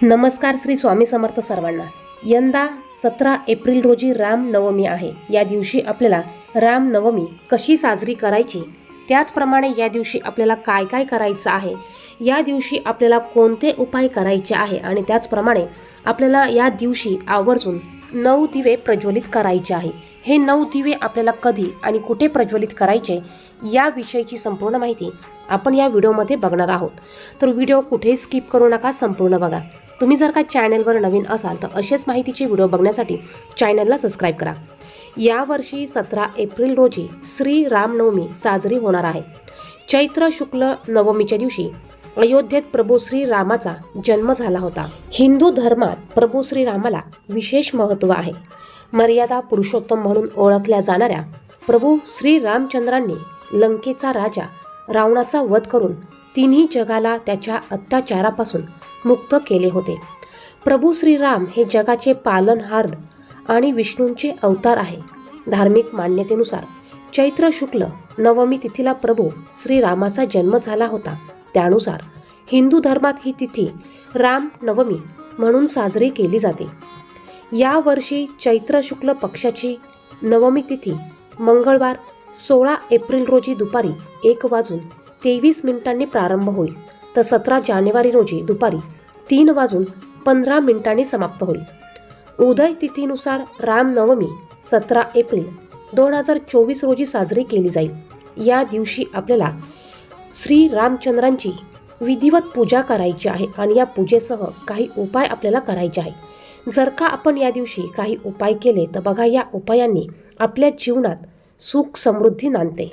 नमस्कार. श्री स्वामी समर्थ सर्वांना. यंदा 17 एप्रिल रोजी रामनवमी आहे. या दिवशी आपल्याला रामनवमी कशी साजरी करायची, त्याचप्रमाणे या दिवशी आपल्याला काय काय करायचं आहे, या दिवशी आपल्याला कोणते उपाय करायचे आहे आणि त्याचप्रमाणे आपल्याला या दिवशी आवर्जून 9 दिवे प्रज्वलित करायचे आहे. हे 9 दिवे आपल्याला कधी आणि कुठे प्रज्वलित करायचे याविषयीची संपूर्ण माहिती आपण या व्हिडिओमध्ये बघणार आहोत. तर व्हिडिओ कुठेही स्किप करू नका, संपूर्ण बघा. तुम्ही जर का चॅनलवर नवीन असाल तर असेच माहितीचे व्हिडिओ बघण्यासाठी चॅनलला सबस्क्राईब करा. यावर्षी 17 एप्रिल रोजी श्री रामनवमी साजरी होणार आहे. चैत्र शुक्ल नवमीच्या दिवशी अयोध्येत प्रभू श्रीरामाचा जन्म झाला होता. हिंदू धर्मात प्रभू श्रीरामाला विशेष महत्त्व आहे. मर्यादा पुरुषोत्तम म्हणून ओळखल्या जाणाऱ्या प्रभू श्री रामचंद्रांनी लंकेचा राजा रावणाचा वध करून तिन्ही जगाला त्याच्या अत्याचारापासून मुक्त केले होते. प्रभू श्रीराम हे जगाचे पालनहार आणि विष्णूंचे अवतार आहे. धार्मिक मान्यतेनुसार चैत्र शुक्ल नवमी तिथीला प्रभू श्रीरामाचा जन्म झाला होता. त्यानुसार हिंदू धर्मात ही तिथी रामनवमी म्हणून साजरी केली जाते. यावर्षी चैत्र शुक्ल पक्षाची नवमी तिथी मंगळवार 16 एप्रिल रोजी दुपारी 1:23 प्रारंभ होईल, तर 17 जानेवारी रोजी दुपारी 3:15 समाप्त होईल. उदय तिथीनुसार रामनवमी 17 एप्रिल 2024 रोजी साजरी केली जाईल. या दिवशी आपल्याला श्री रामचंद्रांची विधिवत पूजा करायची आहे आणि या पूजेसह काही उपाय आपल्याला करायचे आहे. जर का आपण या दिवशी काही उपाय केले तर बघा, या उपायांनी आपल्या जीवनात सुख समृद्धी नांदते.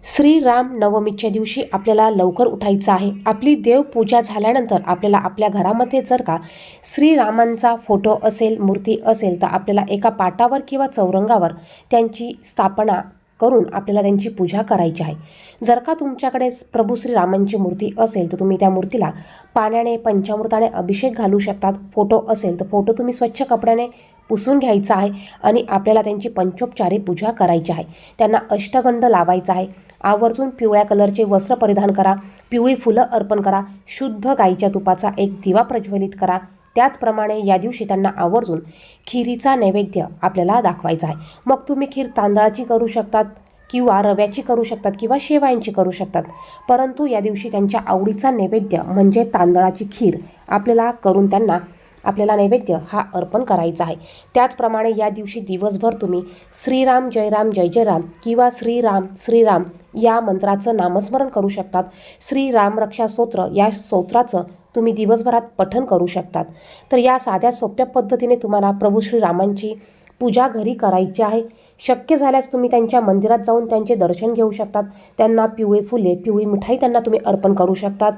श्री राम नवमीच्या दिवशी आपल्याला लवकर उठायचं आहे. आपली देवपूजा झाल्यानंतर आपल्याला आपल्या घरामध्ये जर का श्रीरामांचा फोटो असेल, मूर्ती असेल, तर आपल्याला एका पाटावर किंवा चौरंगावर त्यांची स्थापना करून आपल्याला त्यांची पूजा करायची आहे. जर का तुमच्याकडे प्रभू श्रीरामांची मूर्ती असेल तर तुम्ही त्या मूर्तीला पाण्याने, पंचामृताने अभिषेक घालू शकतात. फोटो असेल तर फोटो तुम्ही स्वच्छ कपड्याने पुसून घ्यायचा आहे आणि आपल्याला त्यांची पंचोपचारी पूजा करायची आहे. त्यांना अष्टगंध लावायचा आहे. आवर्जून पिवळ्या कलरचे वस्त्र परिधान करा, पिवळी फुलं अर्पण करा, शुद्ध गाईच्या तुपाचा एक दिवा प्रज्वलित करा. त्याचप्रमाणे या दिवशी त्यांना आवर्जून खिरीचा नैवेद्य आपल्याला दाखवायचा आहे. मग तुम्ही खीर तांदळाची करू शकतात किंवा रव्याची करू शकतात किंवा शेवायांची करू शकतात, परंतु या दिवशी त्यांच्या आवडीचा नैवेद्य म्हणजे तांदळाची खीर आपल्याला करून त्यांना आपल्याला नैवेद्य हा अर्पण करायचा आहे. त्याचप्रमाणे या दिवशी दिवसभर तुम्ही श्रीराम जय राम जय जय राम किंवा श्रीराम श्रीराम या मंत्राचं नामस्मरण करू शकतात. श्री रामरक्षा स्तोत्र या स्तोत्राचं तुम्ही दिवसभरात पठण करू शकतात. तर या साध्या सोप्या पद्धतीने तुम्हाला प्रभू श्रीरामांची पूजा घरी करायची आहे. शक्य झाल्यास तुम्ही त्यांच्या मंदिरात जाऊन त्यांचे दर्शन घेऊ शकतात. त्यांना पिवळे फुले, पिवळी मिठाई त्यांना तुम्ही अर्पण करू शकतात.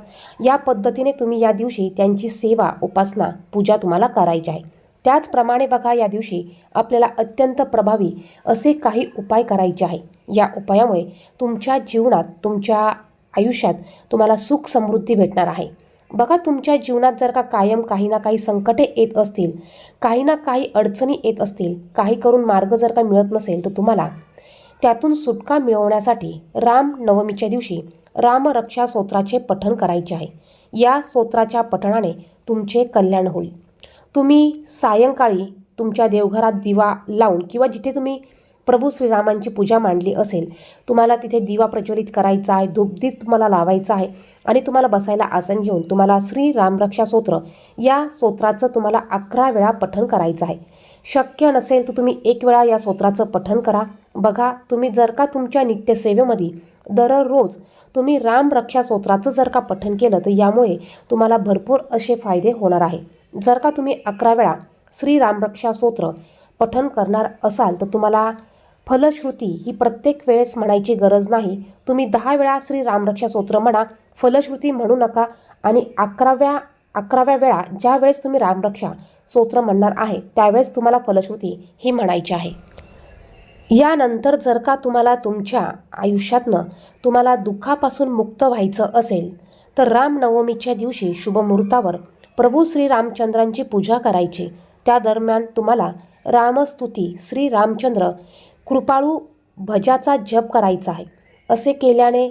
या पद्धतीने तुम्ही या दिवशी त्यांची सेवा, उपासना, पूजा तुम्हाला करायची आहे. त्याचप्रमाणे बघा, या दिवशी आपल्याला अत्यंत प्रभावी असे काही उपाय करायचे आहे. या उपायामुळे तुमच्या जीवनात, तुमच्या आयुष्यात तुम्हाला सुख समृद्धी भेटणार आहे. बघा, तुमच्या जीवनात जर का कायम काही ना काही संकटे येत असतील, काही ना काही अडचणी येत असतील, काही करून मार्ग जर का मिळत नसेल, तर तुम्हाला त्यातून सुटका मिळवण्यासाठी रामनवमीच्या दिवशी रामरक्षा स्तोत्राचे पठण करायचे आहे. या स्तोत्राच्या पठणाने तुमचे कल्याण होईल. तुम्ही सायंकाळी तुमच्या देवघरात दिवा लावून किंवा जिथे तुम्ही प्रभू श्रीरामांची पूजा मांडली असेल, तुम्हाला तिथे दिवा प्रज्वलित करायचा आहे, धूपदीप तुम्हाला लावायचा आहे आणि तुम्हाला बसायला आसन घेऊन तुम्हाला श्री रामरक्षा स्तोत्र या स्तोत्राचं तुम्हाला 11 वेळा पठण करायचं आहे. शक्य नसेल तर तुम्ही 1 वेळा या स्तोत्राचं पठण करा. बघा, तुम्ही जर का तुमच्या नित्यसेवेमध्ये दररोज तुम्ही रामरक्षा स्तोत्राचं जर का पठण केलं तर यामुळे तुम्हाला भरपूर असे फायदे होणार आहे. जर का तुम्ही 11 वेळा श्री रामरक्षा स्तोत्र पठण करणार असाल तर तुम्हाला फलश्रुती ही प्रत्येक वेळेस म्हणायची गरज नाही. तुम्ही 10 वेळा श्री रामरक्षा स्तोत्र म्हणा, फलश्रुती म्हणू नका. आणि 11व्या वेळा ज्या वेळेस तुम्ही रामरक्षा स्तोत्र म्हणणार आहे त्यावेळेस तुम्हाला फलश्रुती ही म्हणायची आहे. यानंतर जर का तुम्हाला तुमच्या आयुष्यातनं तुम्हाला दुःखापासून मुक्त व्हायचं असेल तर रामनवमीच्या दिवशी शुभमुहूर्तावर प्रभू श्रीरामचंद्रांची पूजा करायची. त्या दरम्यान तुम्हाला रामस्तुती, श्री रामचंद्र कृपाळू भजाचा जप करायचा आहे. असे केल्याने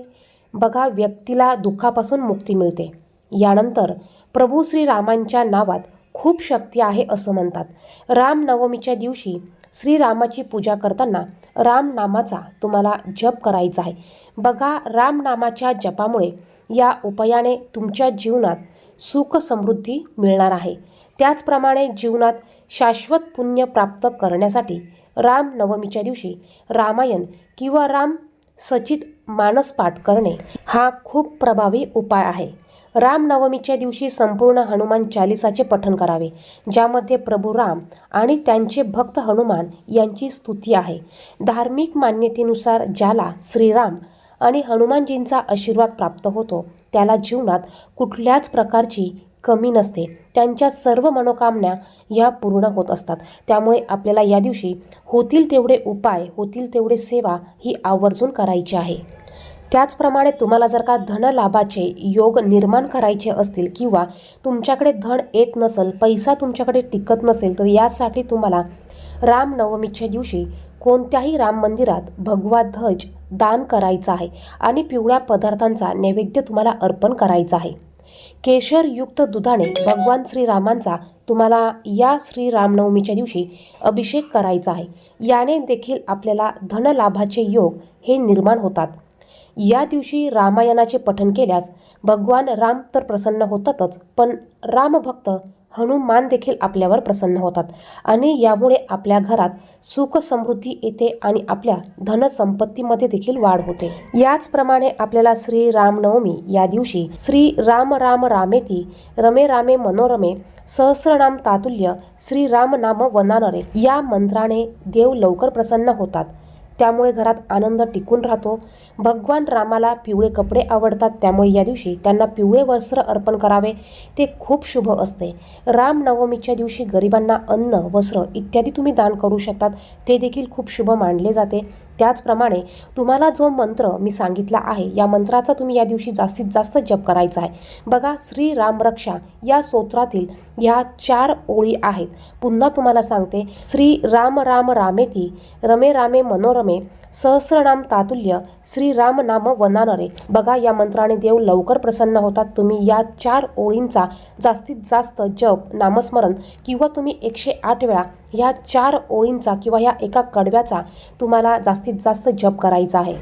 बघा, व्यक्तीला दुःखापासून मुक्ती मिळते. यानंतर प्रभू श्रीरामांच्या नावात खूप शक्ती आहे असं म्हणतात। रामनवमीच्या दिवशी श्रीरामाची पूजा करताना रामनामाचा तुम्हाला जप करायचा आहे। बघा, रामनामाच्या जपामुळे या उपायाने तुमच्या जीवनात सुख समृद्धी मिळणार आहे। त्याचप्रमाणे जीवनात शाश्वत पुण्य प्राप्त करण्यासाठी रामनवमीच्या दिवशी रामायण किंवा राम सचित मानसपाठ करणे हा खूप प्रभावी उपाय आहे। रामनवमीच्या दिवशी संपूर्ण हनुमान चालिसाचे पठण करावे, ज्यामध्ये प्रभू राम आणि त्यांचे भक्त हनुमान यांची स्तुती आहे। धार्मिक मान्यतेनुसार ज्याला श्रीराम आणि हनुमानजींचा आशीर्वाद प्राप्त होतो त्याला जीवनात कुठल्याच प्रकारची कमी नसते। त्यांच्या सर्व मनोकामना या पूर्ण होत असतात। त्यामुळे आपल्याला या दिवशी होतील तेवढे उपाय, होतील तेवढे सेवा ही आवर्जून करायची आहे। त्याचप्रमाणे तुम्हाला जर का धनलाभाचे योग निर्माण करायचे असतील किंवा तुमच्याकडे धन येत नसेल, पैसा तुमच्याकडे टिकत नसेल, तर यासाठी तुम्हाला रामनवमीच्या दिवशी कोणत्याही राम मंदिरात भगवा ध्वज दान करायचा आहे आणि पिवळ्या पदार्थांचा नैवेद्य तुम्हाला अर्पण करायचा आहे। केशरयुक्त दुधाने भगवान श्रीरामांचा तुम्हाला या श्रीरामनवमीच्या दिवशी अभिषेक करायचा आहे। याने देखील आपल्याला धनलाभाचे योग हे निर्माण होतात। या दिवशी रामायणाचे पठण केल्यास भगवान राम तर प्रसन्न होतातच, पण रामभक्त हनुमान देखील आपल्यावर प्रसन्न होतात आणि यामुळे आपल्या घरात सुख समृद्धी येते आणि आपल्या धनसंपत्तीमध्ये देखील वाढ होते। याचप्रमाणे आपल्याला श्री रामनवमी या दिवशी श्री राम राम रामेती रमे रामे मनोरमे सहस्रनाम तातुल्य श्री राम नाम वनानरे या मंत्राने देव लवकर प्रसन्न होतात। त्यामुळे घरात आनंद टिकून राहतो। भगवान रामाला पिवळे कपडे आवडतात, त्यामुळे या दिवशी त्यांना पिवळे वस्त्र अर्पण करावे, ते खूप शुभ असते। रामनवमीच्या दिवशी गरिबांना अन्न, वस्त्र इत्यादी तुम्ही दान करू शकतात, ते देखील खूप शुभ मानले जाते। त्याचप्रमाणे तुम्हाला जो मंत्र मी सांगितला आहे या मंत्राचा तुम्ही या दिवशी जास्तीत जास्त जप करायचा आहे। बघा, श्री रामरक्षा या स्तोत्रातील ह्या 4 ओळी आहेत। पुन्हा तुम्हाला सांगते, श्री राम राम रामेती रमे रामे मनोरमे सहस्रनाम तातुल्य श्री राम नाम वनानरे। बघा, या मंत्राने देव लवकर प्रसन्न होतात। तुम्ही या 4 ओळींचा जास्तीत जास्त जप, नामस्मरण किंवा तुम्ही 108 वेळा ह्या 4 ओळींचा किंवा ह्या एका कडव्याचा तुम्हाला जास्तीत जास्त जप करायचा आहे।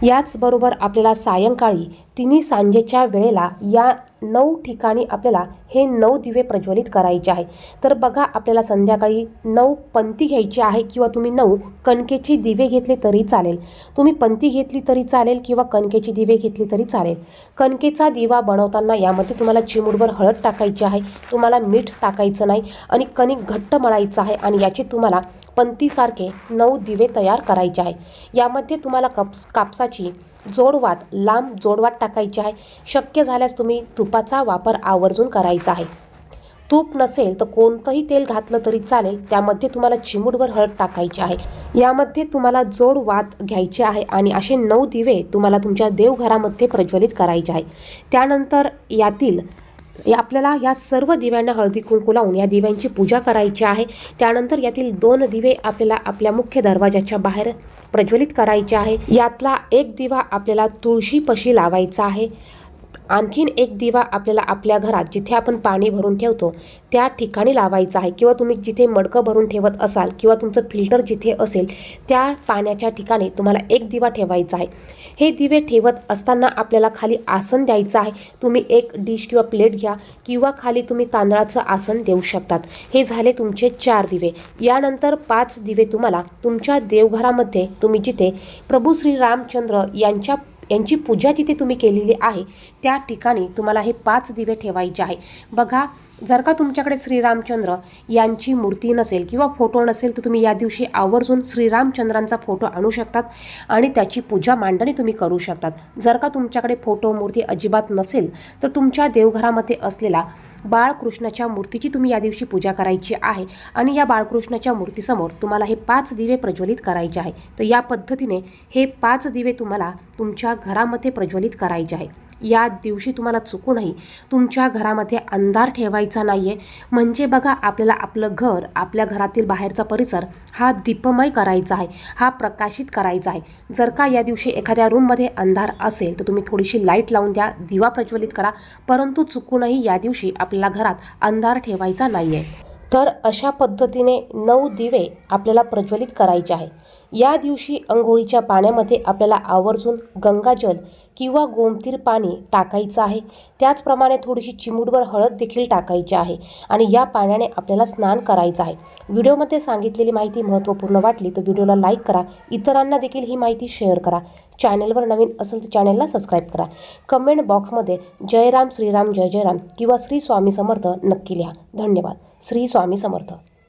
याचबरोबर आपल्याला सायंकाळी तिन्ही सांजेच्या वेळेला या 9 ठिकाणी आपल्याला हे 9 दिवे प्रज्वलित करायचे आहे। तर बघा, आपल्याला संध्याकाळी 9 पंथी घ्यायची आहे किंवा तुम्ही 9 कणकेची दिवे घेतले तरी चालेल। तुम्ही पंथी घेतली तरी चालेल किंवा कणकेची दिवे घेतली तरी चालेल। कणकेचा दिवा बनवताना यामध्ये तुम्हाला चिमूटभर हळद टाकायची आहे, तुम्हाला मीठ टाकायचं नाही आणि कणिक घट्ट मळायचं आहे आणि याची तुम्हाला पंथीसारखे 9 दिवे तयार करायचे आहे। यामध्ये तुम्हाला कापसाची जोडवात, लांब जोडवात टाकायची आहे। शक्य झाल्यास तुम्ही तुपाचा वापर आवर्जून करायचा आहे। तूप नसेल तर कोणतंही तेल घातलं तरी चालेल, त्यामध्ये तुम्हाला चिमूटभर हळद टाकायची आहे। यामध्ये तुम्हाला जोडवात घ्यायचे आहे आणि असे 9 दिवे तुम्हाला तुमच्या देवघरामध्ये प्रज्वलित करायचे आहे। त्यानंतर आपल्याला या सर्व दिव्यांना हळदी कुंकू लावून या दिव्यांची पूजा करायची आहे। त्यानंतर यातील 2 दिवे आपल्याला आपल्या मुख्य दरवाजाच्या बाहेर प्रज्वलित करायचे आहे। यातला एक दिवा आपल्याला तुळशीपाशी लावायचा आहे। आणखीन एक दिवा आपल्याला आपल्या घरात जिथे आपण पाणी भरून ठेवतो त्या ठिकाणी लावायचा आहे किंवा तुम्ही जिथे मडकं भरून ठेवत असाल किंवा तुमचं फिल्टर जिथे असेल त्या पाण्याच्या ठिकाणी तुम्हाला एक दिवा ठेवायचा आहे। हे दिवे ठेवत असताना आपल्याला खाली आसन द्यायचं आहे। तुम्ही एक डिश किंवा प्लेट घ्या किंवा खाली तुम्ही तांदळाचं आसन देऊ शकतात। हे झाले तुमचे 4 दिवे। यानंतर 5 दिवे तुम्हाला तुमच्या देवघरामध्ये तुम्ही जिथे प्रभू श्री रामचंद्र यांची पूजा जिथे तुम्ही केलेली आहे त्या ठिकाणी तुम्हाला हे 5 दिवे ठेवायचे आहे। बघा, जर का तुमच्याकडे श्रीरामचंद्र यांची मूर्ती नसेल किंवा फोटो नसेल तर तुम्ही या दिवशी आवर्जून श्रीरामचंद्रांचा फोटो आणू शकतात आणि त्याची पूजा मांडणी तुम्ही करू शकतात। जर का तुमच्याकडे फोटो मूर्ती अजिबात नसेल तर तुमच्या देवघरामध्ये असलेला बाळकृष्णाच्या मूर्तीची तुम्ही या दिवशी पूजा करायची आहे आणि या बाळकृष्णाच्या मूर्तीसमोर तुम्हाला हे 5 दिवे प्रज्वलित करायचे आहे। तर या पद्धतीने हे 5 दिवे तुम्हाला तुमच्या घरामध्ये प्रज्वलित करायचे आहे। या दिवशी तुम्हाला चुकूनही तुमच्या घरामध्ये अंधार ठेवायचा नाही आहे. म्हणजे बघा, आपल्याला आपलं घर, आपल्या घरातील बाहेरचा परिसर हा दीपमय करायचा आहे, हा प्रकाशित करायचा आहे. जर का या दिवशी एखाद्या रूममध्ये अंधार असेल तर तुम्ही थोडीशी लाईट लावून द्या, दिवा प्रज्वलित करा, परंतु चुकूनही या दिवशी आपल्याला घरात अंधार ठेवायचा नाही आहे. तर अशा पद्धतीने 9 दिवे आपल्याला प्रज्वलित करायचे आहे. या दिवशी अंघोळीच्या पाण्यामध्ये आपल्याला आवर्जून गंगाजल किंवा गोमतीर पाणी टाकायचं आहे. त्याचप्रमाणे थोडीशी चिमूटभर हळद देखील टाकायची आहे आणि या पाण्याने आपल्याला स्नान करायचं आहे. व्हिडिओमध्ये सांगितलेली माहिती महत्त्वपूर्ण वाटली तर व्हिडिओला लाईक करा, इतरांना देखील ही माहिती शेअर करा. चॅनलवर नवीन असेल तर चॅनलला सबस्क्राईब करा. कमेंट बॉक्समध्ये जय राम, श्रीराम, जय जय राम किंवा श्री स्वामी समर्थ नक्की लिहा. धन्यवाद. श्री स्वामी समर्थ.